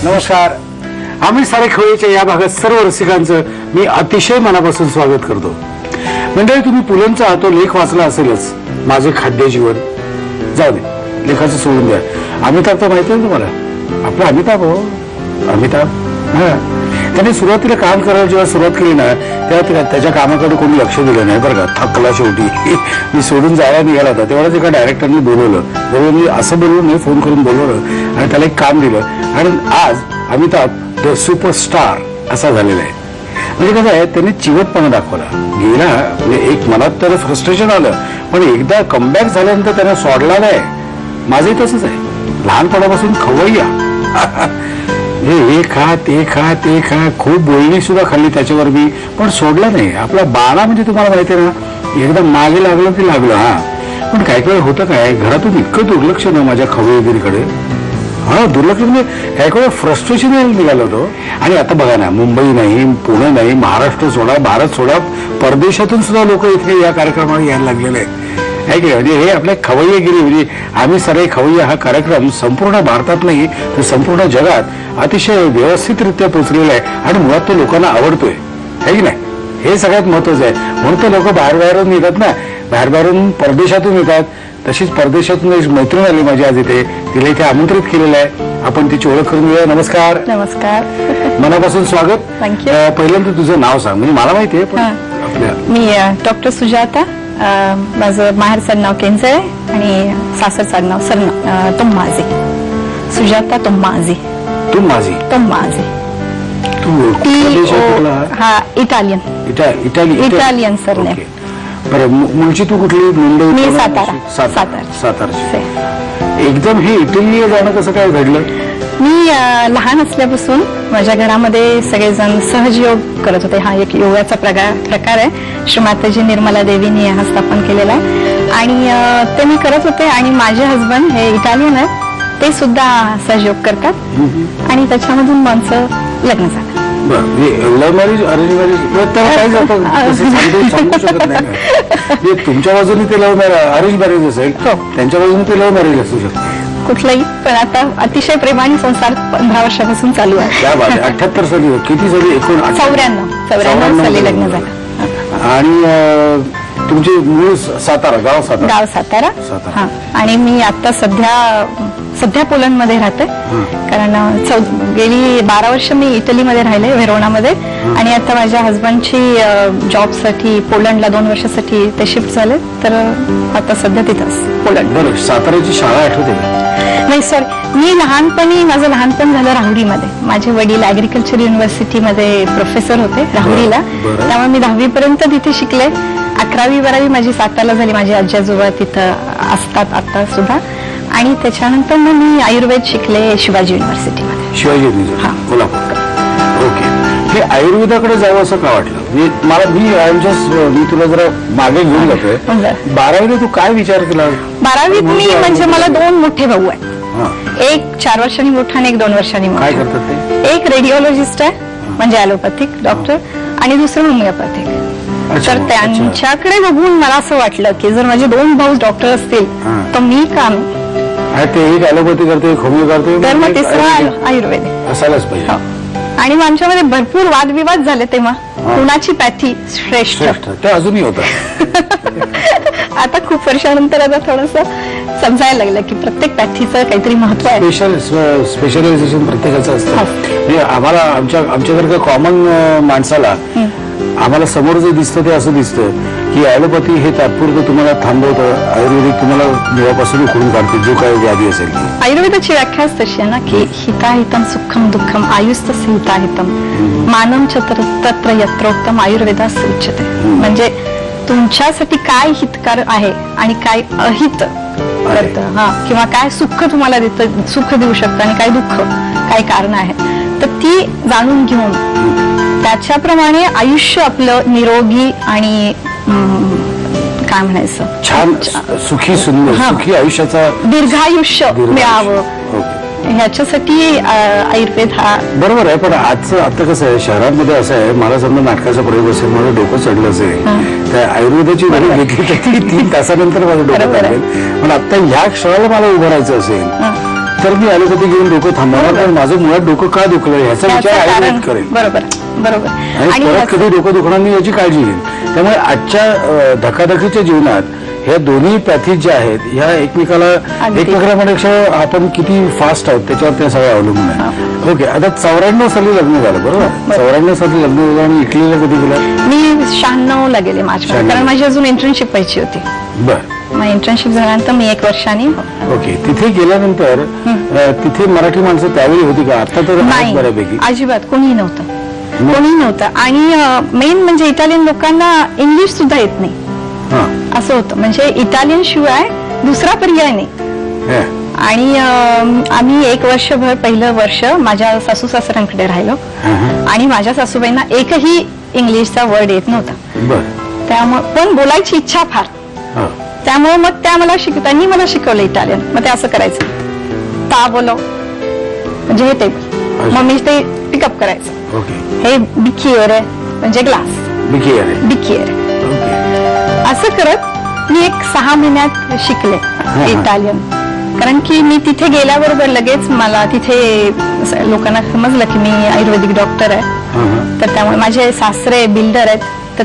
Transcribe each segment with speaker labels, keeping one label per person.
Speaker 1: नमस्कार. आम्ही सारे खवय्येच्या या भागात सर्व रसिकांचं मी अतिशय मनापासून स्वागत करतो. मंडळी, तुम्ही पुलंचा तो लेख वाचला असेलच, माझे खाद्य जीवन. जाऊ दे, लेखाचं सोडून द्या. अमिताभ तर माहिती आहे तुम्हाला, आपला अमिताभ. हो, अमिताभ. त्याने सुरुवातीला काम करायला जेव्हा सुरुवात केली ना, तेव्हा त्याच्या कामाकडे कोणी लक्ष दिलं नाही बरं का. थकला शेवटी. मी सोडून जायला निघाला होता तेवढाच एका डायरेक्टरने बोलवलं. मी असं बोलवलं नाही, फोन करून बोलवलं आणि त्याला एक काम दिलं. आणि आज अमिताभ द सुपरस्टार असा झालेला आहे. म्हणजे कसं आहे, त्याने चिवटपणा दाखवला. गेला म्हणजे एक मनात तर फ्रस्ट्रेशन आलं, पण एकदा कमबॅक झाल्यानंतर त्याने सोडला नाही. माझंही तसंच आहे. लहानपणापासून खवय्या. हे खा ते खा ते खा, खूप बोलणी सुद्धा खाल्ली त्याच्यावर मी, पण सोडला नाही. आपला बाणा म्हणजे तुम्हाला माहिती आहे ना, एकदा मागे लागलं की लागलं. पण काही काही होतं काय, घरातून इतकं दुर्लक्ष ना माझ्या खवय्यगिरीकडे. दुर्लक्ष म्हणजे काही काही फ्रस्ट्रेशन निघालं होतं. आणि आता बघा ना, मुंबई नाही, पुणे नाही, महाराष्ट्र सोडा, भारत सोडा, परदेशातून सुद्धा लोक इथे या कार्यक्रमाला यायला लागलेले आहे की. म्हणजे हे आपल्या खवय्यगिरी, म्हणजे आम्ही सारे खवय्या हा कार्यक्रम संपूर्ण भारतात नाही तर संपूर्ण जगात अतिशय व्यवस्थितरित्या पोचलेला आहे. आणि मुळात तो लोकांना आवडतोय, है की नाही. हे सगळ्यात महत्वाचं आहे. म्हणून तर लोक बाहेरून येतात ना, बाहेरून परदेशातून येतात. तशीच परदेशातून एक मैत्रीण आली माझी आज इथे, तिला इथे आमंत्रित केलेलं आहे. आपण तिची ओळख करून घेऊया. नमस्कार.
Speaker 2: नमस्कार.
Speaker 1: मनापासून स्वागत.
Speaker 2: थँक्यू.
Speaker 1: पहिल्यांदा तुझं नाव सांग, म्हणजे मला माहिती आहे पण आपल्या.
Speaker 2: मी डॉक्टर सुजाता. माझं माहेरचं नाव केंजळे आणि सासरचं नाव तुम्माजी. सुजाता तुम्माजी. तुम्माजी. हा, इटालियन. Italian surname.
Speaker 1: बरं, मुळची तू कुठली? मुंबई.
Speaker 2: मी सातारची.
Speaker 1: एकदम हे इटली जाणं कसं काय घडलं?
Speaker 2: मी लहान असल्यापासून माझ्या घरामध्ये सगळेजण सहजयोग करत होते. हा एक योगाचा प्रकार आहे. श्रीमाताजी निर्मला देवींनी हा स्थापन केलेला आहे आणि ते मी करत होते. आणि माझे हजबंड हे इटालियन आहेत, ते सुद्धा सहयोग करतात आणि त्याच्यामधून आमचं लग्न झालं.
Speaker 1: लव्ह मॅरेज, अरेंज मॅरेज काय जातं सांगू शकत नाही. तुमच्या बाजूने ते लव्ह मॅरेज, अरेंज मॅरेज असेल, त्यांच्या बाजूने ते लव्ह मॅरेज असू शकतं
Speaker 2: कुठलंही. पण आता अतिशय प्रेमाने संसार 15 वर्षापासून चालू आहे.
Speaker 1: त्या 78 साली किती साली?
Speaker 2: 94 साली लग्न झालं.
Speaker 1: आणि तुमचे मूळ सातारा, गाव
Speaker 2: सातारा. हा. आणि मी आता सध्या पोलंडमध्ये राहते. कारण गेली 12 वर्ष मी इटलीमध्ये राहिले, व्हेरोनामध्ये. आणि आता माझ्या हजबंडची जॉबसाठी पोलंडला 2 वर्षासाठी ते शिफ्ट झाले, तर आता सध्या तिथंच पोलंड.
Speaker 1: बरं, साताऱ्याची शाळा आठवते का?
Speaker 2: नाही सर, मी माझं लहानपण झालं राहुरीमध्ये. माझे वडील ऍग्रिकल्चर युनिव्हर्सिटीमध्ये प्रोफेसर होते राहुरीला, त्यामुळे मी 10वी पर्यंत तिथे शिकले. 11वी 12वी माझी सातारला झाली. माझे आजी आजोबा तिथं असतात आता सुद्धा. आणि त्याच्यानंतर मग मी आयुर्वेद शिकले शिवाजी युनिव्हर्सिटीमध्ये.
Speaker 1: शिवाजी युनिव्हर्सिटी, कोल्हापूर. ओके. हे आयुर्वेदाकडे जावं असं का वाटलं? मी तुला जरा मागे घेऊन जातोय. 12वीला तू काय विचार केला?
Speaker 2: 12वीत मी म्हणजे मला 2 मोठे भाऊ आहेत. एक 4 वर्षांनी मोठा आणि एक 2 वर्षांनी मोठा.
Speaker 1: काय करतात ते?
Speaker 2: एक रेडिओलॉजिस्ट आहे, म्हणजे ॲलोपॅथिक डॉक्टर, आणि दुसरं होमिओपॅथिक. तर त्यांच्याकडे बघून मला असं वाटलं की जर माझे 2 भाऊ डॉक्टर असतील तर मी काम,
Speaker 1: ते एक ॲलोपॅथी करते, एक होमिओ करते,
Speaker 2: तर मग तिसरं आयुर्वेदिक
Speaker 1: असायलाच पाहिजे.
Speaker 2: आणि मग आमच्यामध्ये भरपूर वादविवाद झाले तेव्हा, कुणाची पॅथी श्रेष्ठ
Speaker 1: ते अजूनही होतं.
Speaker 2: आता खूप वर्षानंतर आता थोडस समजायला लागलं की प्रत्येक पॅथीचं काहीतरी महत्व आहे.
Speaker 1: स्पेशलायझेशन प्रत्येकाचं असतं. म्हणजे आम्हाला आमच्यासारख्या कॉमन माणसाला आम्हाला समोर जे दिसतं ते असं दिसतं की ॲलोपॅथी हे तात्पुरतं तुम्हाला थांबवतं, आयुर्वेदिक तुम्हाला मुळापासून उखडून काढते जो काही व्याधी असेल.
Speaker 2: आयुर्वेदाची व्याख्याच तशी आहे ना की हिताहितम सुखम दुःखम आयुस्तस्य हिताहितम मानम तत्र यत्रोक्तम आयुर्वेदास उच्यते. म्हणजे तुमच्यासाठी काय हितकार आहे आणि काय अहित करतं, किंवा काय सुख तुम्हाला देतं, सुख देऊ शकतं, आणि काय दुःख, काय कारण आहे, तर ती जाणून घेऊन त्याच्याप्रमाणे आयुष्य आपलं निरोगी आणि काय म्हणायचं,
Speaker 1: छान सुखी सुंदर सुखी आयुष्याचा
Speaker 2: दीर्घायुष्य मिळावं ह्याच्यासाठी आयुर्वेद हा
Speaker 1: बरोबर आहे. पण आजचं आता कसं आहे, शहरांमध्ये असं आहे, मला समजा नाटकाचा प्रयोग असेल, माझं डोकं चढलं असेल, त्या आयुर्वेदाची गोळी घेतली तर ती 3 तासानंतर माझं डोकं
Speaker 2: बरोबर आहे.
Speaker 1: चढेल. पण आता ह्या क्षणाला मला उभं राहायचं असेल तर मी ॲलोपॅथी घेऊन डोकं थांबवणार, पण माझं मुळात डोकं का दुखलं ह्याचा विचार आयुर्वेद करेल.
Speaker 2: बरोबर बरोबर.
Speaker 1: आणि परत कधी डोकं दुखणार नाही याची काळजी घेईल. त्यामुळे आजच्या धकाधकीच्या जीवनात ह्या दोन्ही पॅथी ज्या आहेत ह्या एकमेकांपेक्षा आपण किती फास्ट आहोत त्याच्यावर ते सगळं अवलंबून आहे. ओके, आता 94 साली लग्न झालं बरोबर. 94 साली लग्न झालं आणि इटलीला कधी गेला?
Speaker 2: मी 96 ला गेले माझ्या, कारण माझी अजून इंटर्नशिप व्हायची होती.
Speaker 1: बर.
Speaker 2: मग इंटर्नशिप झाल्यानंतर मी 1 वर्षांनी.
Speaker 1: ओके, तिथे गेल्यानंतर तिथे मराठी माणसं त्यावेळी होती का? आता तर
Speaker 2: नाही,
Speaker 1: बऱ्यापैकी
Speaker 2: अजिबात कोणी नव्हतं. आणि मेन म्हणजे इटालियन लोकांना इंग्लिश सुद्धा येत नाही असं होतं. म्हणजे इटालियन शिवाय दुसरा पर्याय नाही. आणि आम्ही 1 वर्षभर, पहिलं वर्ष माझ्या सासू सासऱ्यांकडे राहिलो आणि माझ्या सासूबाईंना एकही इंग्लिशचा वर्ड येत नव्हता. त्यामुळे पण बोलायची इच्छा फार, त्यामुळे मग त्यांनी मला शिकवलं इटालियन. मग ते असं करायचं, ता बोलो म्हणजे हे टेबल, मग मी ते पिकअप करायचं. हे बिकिएरे म्हणजे ग्लास, बिकिएरे. असं करत मी 6 महिन्यात शिकले इटालियन. कारण की मी तिथे गेल्याबरोबर लगेच मला तिथे लोकांना समजलं की मी आयुर्वेदिक डॉक्टर आहे. तर त्यामुळे माझे सासरे बिल्डर आहेत, तर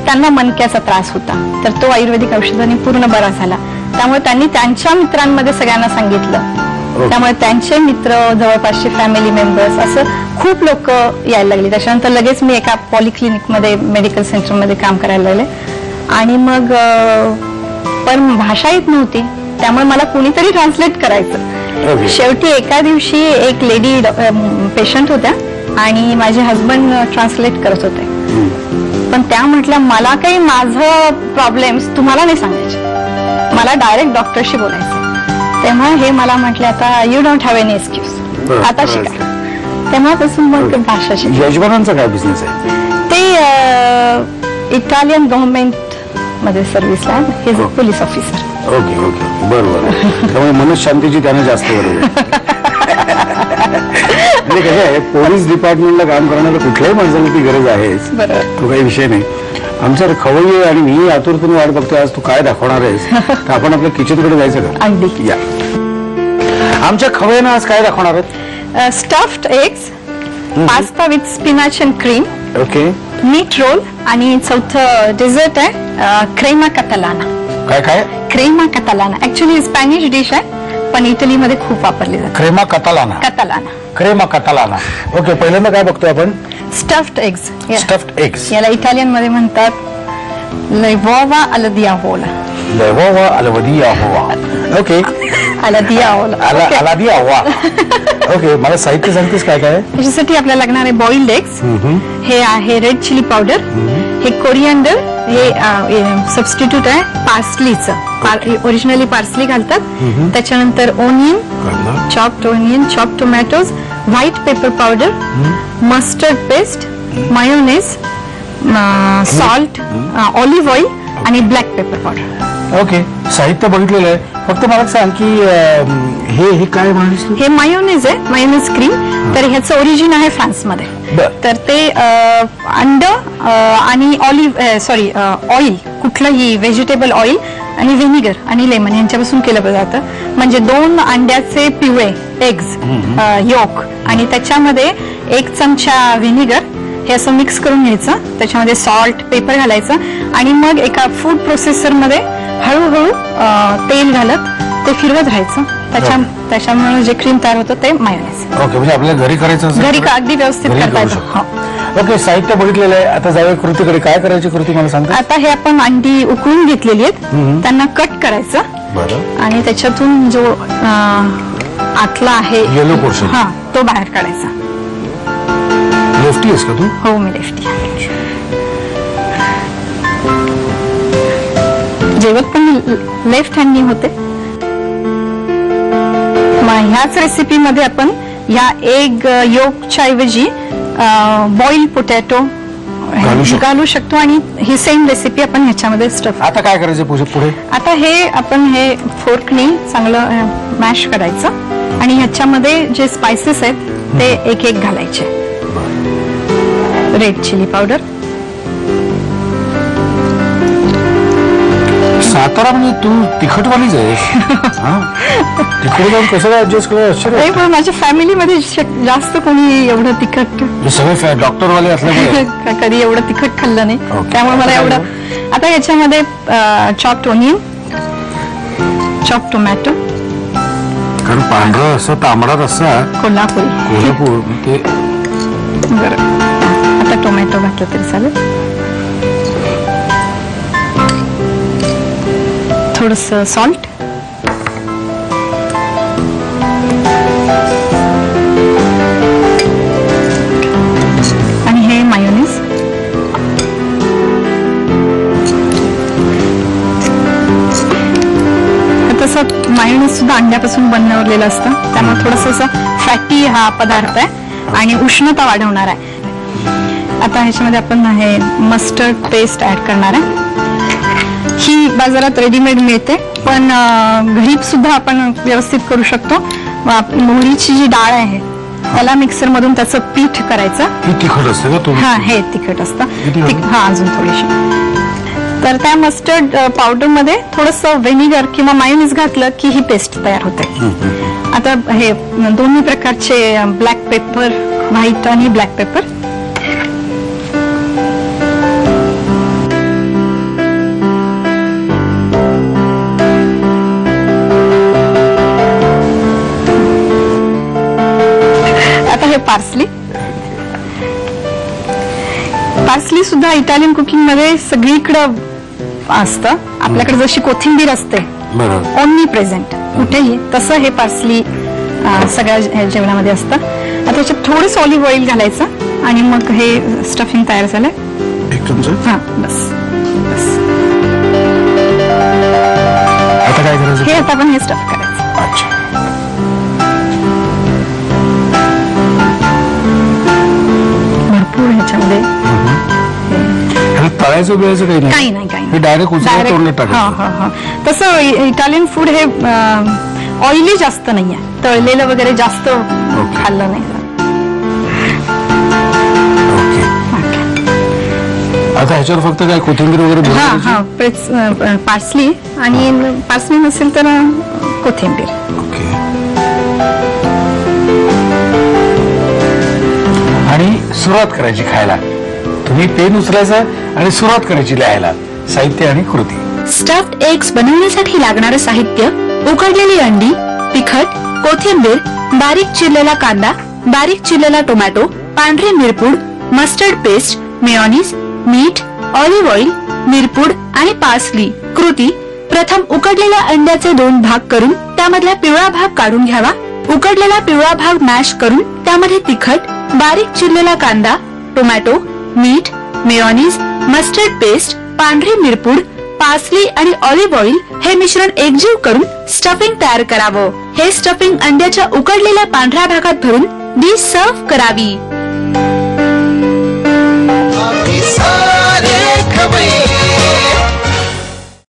Speaker 2: त्यांना मणक्याचा त्रास होता, तर तो आयुर्वेदिक औषधांनी पूर्ण बरा झाला. त्यामुळे त्यांनी त्यांच्या मित्रांमध्ये सगळ्यांना सांगितलं. त्यामुळे त्यांचे मित्र, जवळपासचे फॅमिली मेंबर्स, असं खूप लोक यायला लागले. त्याच्यानंतर लगेच मी एका पॉलिक्लिनिक मध्ये, मेडिकल सेंटर मध्ये काम करायला लागले. आणि मग पण भाषा येत नव्हती, त्यामुळे मला कुणीतरी ट्रान्सलेट करायचं. शेवटी एका दिवशी एक लेडी पेशंट होत्या आणि माझे हजबंड ट्रान्सलेट करत होते. पण त्या म्हटल्या, मला काही माझं प्रॉब्लेम्स तुम्हाला नाही सांगायचे, मला डायरेक्ट डॉक्टरशी बोलायचं. तेव्हा हे मला म्हटले, आता you don't have any excuse, आता शिका. तेव्हापासून मग भाषा शिकली.
Speaker 1: यजमानांचा काय बिझनेस आहे?
Speaker 2: ते इटालियन गव्हर्नमेंट मध्ये सर्व्हिसला, हे पोलीस ऑफिसर.
Speaker 1: ओके ओके, बरोबर. त्यामुळे मनशांतीची त्यांना जास्त गरज आहे. म्हणजे कसं आहे, पोलीस डिपार्टमेंटला काम करणाऱ्या कुठल्याही माणसाला ती गरज आहेच, तो काही विषय नाही. आमच्या खवय्ये आणि मी आतुरतेने वाट बघतोय आज तू काय दाखवणार आहेस. तर आपण आपल्या किचनकडे जायचं का?
Speaker 2: अगदी
Speaker 1: या. आमच्या खवय्यांना आज काय दाखवणार आहेत?
Speaker 2: Stuffed eggs, pasta with spinach and cream,
Speaker 1: okay,
Speaker 2: meat roll, आणि चौथं डेझर्ट आहे क्रेमा कॅटालाना.
Speaker 1: काय?
Speaker 2: Crema catalana actually Spanish dish आहे, पण इटलीमध्ये खूप वापरली जाते.
Speaker 1: Crema catalana. Crema catalana. Okay, पहिल्यांदा काय बघतोय आपण?
Speaker 2: Stuffed eggs.
Speaker 1: स्टफ्ड एग्स,
Speaker 2: याला इटालियन मध्ये म्हणतात लेवोवा अल दियावोला.
Speaker 1: लेवोवा अल दियावोला. ओके,
Speaker 2: अल दियावोला.
Speaker 1: ओके, मला साहित्य सांगतेस काय काय?
Speaker 2: त्याच्यासाठी आपल्याला लागणार आहे बॉइल्ड एग्स, हे आहे रेड चिली पावडर, हे कोरिअँडर, हे सबस्टिट्यूट आहे पार्सलीचं, ओरिजिनली पार्सली घालतात. त्याच्यानंतर onion, chopped onion, chopped tomatoes, white pepper powder, mustard paste, mayonnaise, salt, olive oil आणि ब्लॅक पेपर पावडर.
Speaker 1: ओके, साहित्य बघितलेलं आहे. फक्त मला सांग की हे काय म्हणालीस तू?
Speaker 2: हे मायोनेज आहे, मायोनेज क्रीम. तर ह्याचं ओरिजिन आहे फ्रान्समध्ये. तर ते अंड आणि ऑइल, कुठलंही व्हेजिटेबल ऑइल आणि व्हिनेगर आणि लेमन यांच्यापासून केलं जातं. म्हणजे 2 अंड्याचे पिवळे एग्स योक, आणि त्याच्यामध्ये 1 चमचा व्हिनेगर, हे असं मिक्स करून घ्यायचं. त्याच्यामध्ये सॉल्ट, पेपर घालायचं आणि मग एका फूड प्रोसेसर मध्ये हळूहळू तेल घालत ते फिरवत राहायचं. त्याच्यामुळे जे क्रीम तयार होतं ते मायोनेज.
Speaker 1: ओके, म्हणजे आपल्याला घरी करायचं असेल
Speaker 2: घरी अगदी व्यवस्थित करता येतं.
Speaker 1: ओके, साहित्य बघितलेलं आहे. आता जाऊया कृतीकडे. काय करायची कृती मला सांगता?
Speaker 2: आता हे आपण अंडी उकळून घेतलेली आहेत, त्यांना कट करायचं.
Speaker 1: बरं.
Speaker 2: आणि त्याच्यातून जो आतला आहे
Speaker 1: येलो पोर्शन,
Speaker 2: तो बाहेर काढायचा.
Speaker 1: लेफ्टी आहेस का तू?
Speaker 2: हो, मी लेफ्टी आहे. जेवत पण लेफ्ट हँडनी होते. मग ह्याच रेसिपीमध्ये आपण या एग योकच्या ऐवजी बॉइल पोटॅटो घालू शकतो, आणि ही सेम रेसिपी आपण ह्याच्यामध्ये स्टफ.
Speaker 1: आता काय करायचं पुढे?
Speaker 2: आता हे आपण फोर्कनी चांगलं मॅश करायचं. आणि ह्याच्यामध्ये जे स्पायसेस आहेत ते एक एक घालायचे. Red chilli powder.
Speaker 1: सातारा म्हणजे तू तिखटवालीच आहे. तिकडे जाऊन कसं काय ऍडजस्ट करायचं आश्चर्य.
Speaker 2: नाही, पण माझ्या फॅमिलीमध्ये जास्त कोणी एवढं तिखट
Speaker 1: सगळे डॉक्टरवाले असल्यामुळे
Speaker 2: कधी एवढं तिखट खाल्लं नाही.
Speaker 1: Okay.
Speaker 2: त्यामुळे मला एवढं. आता याच्यामध्ये चॉप्ड ओनियन, चॉप टोमॅटो,
Speaker 1: कारण पांढरं असं तांबडा रस्सा कोल्हापूर ते.
Speaker 2: बरं, आता टोमॅटो घातलं तरी चालेल. थोडस सॉल्ट. आणि हे मायोनीज. तसं मायोनीज सुद्धा अंड्यापासून बनवलेलं असतं, त्यामुळे थोडस असं फॅटी हा पदार्थ आहे आणि उष्णता वाढवणार आहे. आता ह्याच्यामध्ये आपण हे मस्टर्ड पेस्ट ऍड करणार आहे. ही बाजारात रेडीमेड मिळते, पण घरी सुद्धा आपण व्यवस्थित करू शकतो. मोहरीची जी डाळ आहे त्याला मिक्सर मधून त्याचं पीठ करायचं.
Speaker 1: तिखट असतं का?
Speaker 2: हा, हे तिखट असतं. हा, अजून थोडीशी. तर त्या मस्टर्ड पावडर मध्ये थोडस व्हिनेगर किंवा मायोनीज घातलं की ही पेस्ट तयार होते. आता हे दोन्ही प्रकारचे ब्लॅक पेपर, व्हाईट आणि ब्लॅक पेपर. हे पार्सली. पार्सली सुद्धा इटालियन कुकिंग मध्ये सगळीकडं असतं. आपल्याकडे जशी कोथिंबीर असते ओनली प्रेझेंट कुठेही, तसं हे पार्सली सगळ्या जेवणामध्ये असतं. आता त्याच्यात थोडंस ऑलिव्ह ऑइल घालायचं आणि मग हे स्टफिंग तयार झालंय.
Speaker 1: एक चमचा.
Speaker 2: हा, बस बस.
Speaker 1: आता काय करायचं?
Speaker 2: हे आता आपण हे स्टफ करायचं.
Speaker 1: अच्छा.
Speaker 2: ह्याच्यामध्ये
Speaker 1: तळायचं बिळायचं काही नाही. हे डायरेक्ट उचलून तोंडात टाकायचं.
Speaker 2: तसं इटालियन फूड हे ऑइली जास्त नाहीये, तळलेलं वगैरे जास्त खाल्लं नाही.
Speaker 1: आता ह्याच्यावर फक्त काय कोथिंबीर वगैरे?
Speaker 2: पार्सली, आणि पार्सली नसेल तर कोथिंबीर.
Speaker 1: आणि सुरुवात करायची खायला. तुम्ही पेन उचलायचं आणि सुरुवात करायची लिहायला. साहित्य आणि कृती.
Speaker 3: स्टफ्ड एग्स बनवण्यासाठी लागणारं साहित्य: उकडलेली अंडी, तिखट, कोथिंबीर, बारीक चिरलेला कांदा, बारीक चिरलेला टोमॅटो, पांढरी मिरपूड, मस्टर्ड पेस्ट, मेयोनीज, मीठ, ऑलिव्ह ऑइल, मिरपूड आणि पार्सली. कृती: प्रथम उकडलेल्या अंड्याचे 2 भाग करून त्यामधला पिवळा भाग काढून घ्यावा. उकडलेला पिवळा भाग मॅश करून त्यामध्ये तिखट, बारीक चिरलेला कांदा, टोमॅटो, मीठ, मेयोनीज, मस्टर्ड पेस्ट, पांढरी मिरपूड, पार्सली आणि ऑलिव्ह ऑइल हे मिश्रण एकजीव करून स्टफिंग तयार करावं. हे स्टफिंग अंड्याच्या उकडलेल्या पांढऱ्या भागात भरून डिश सर्व्ह करावी.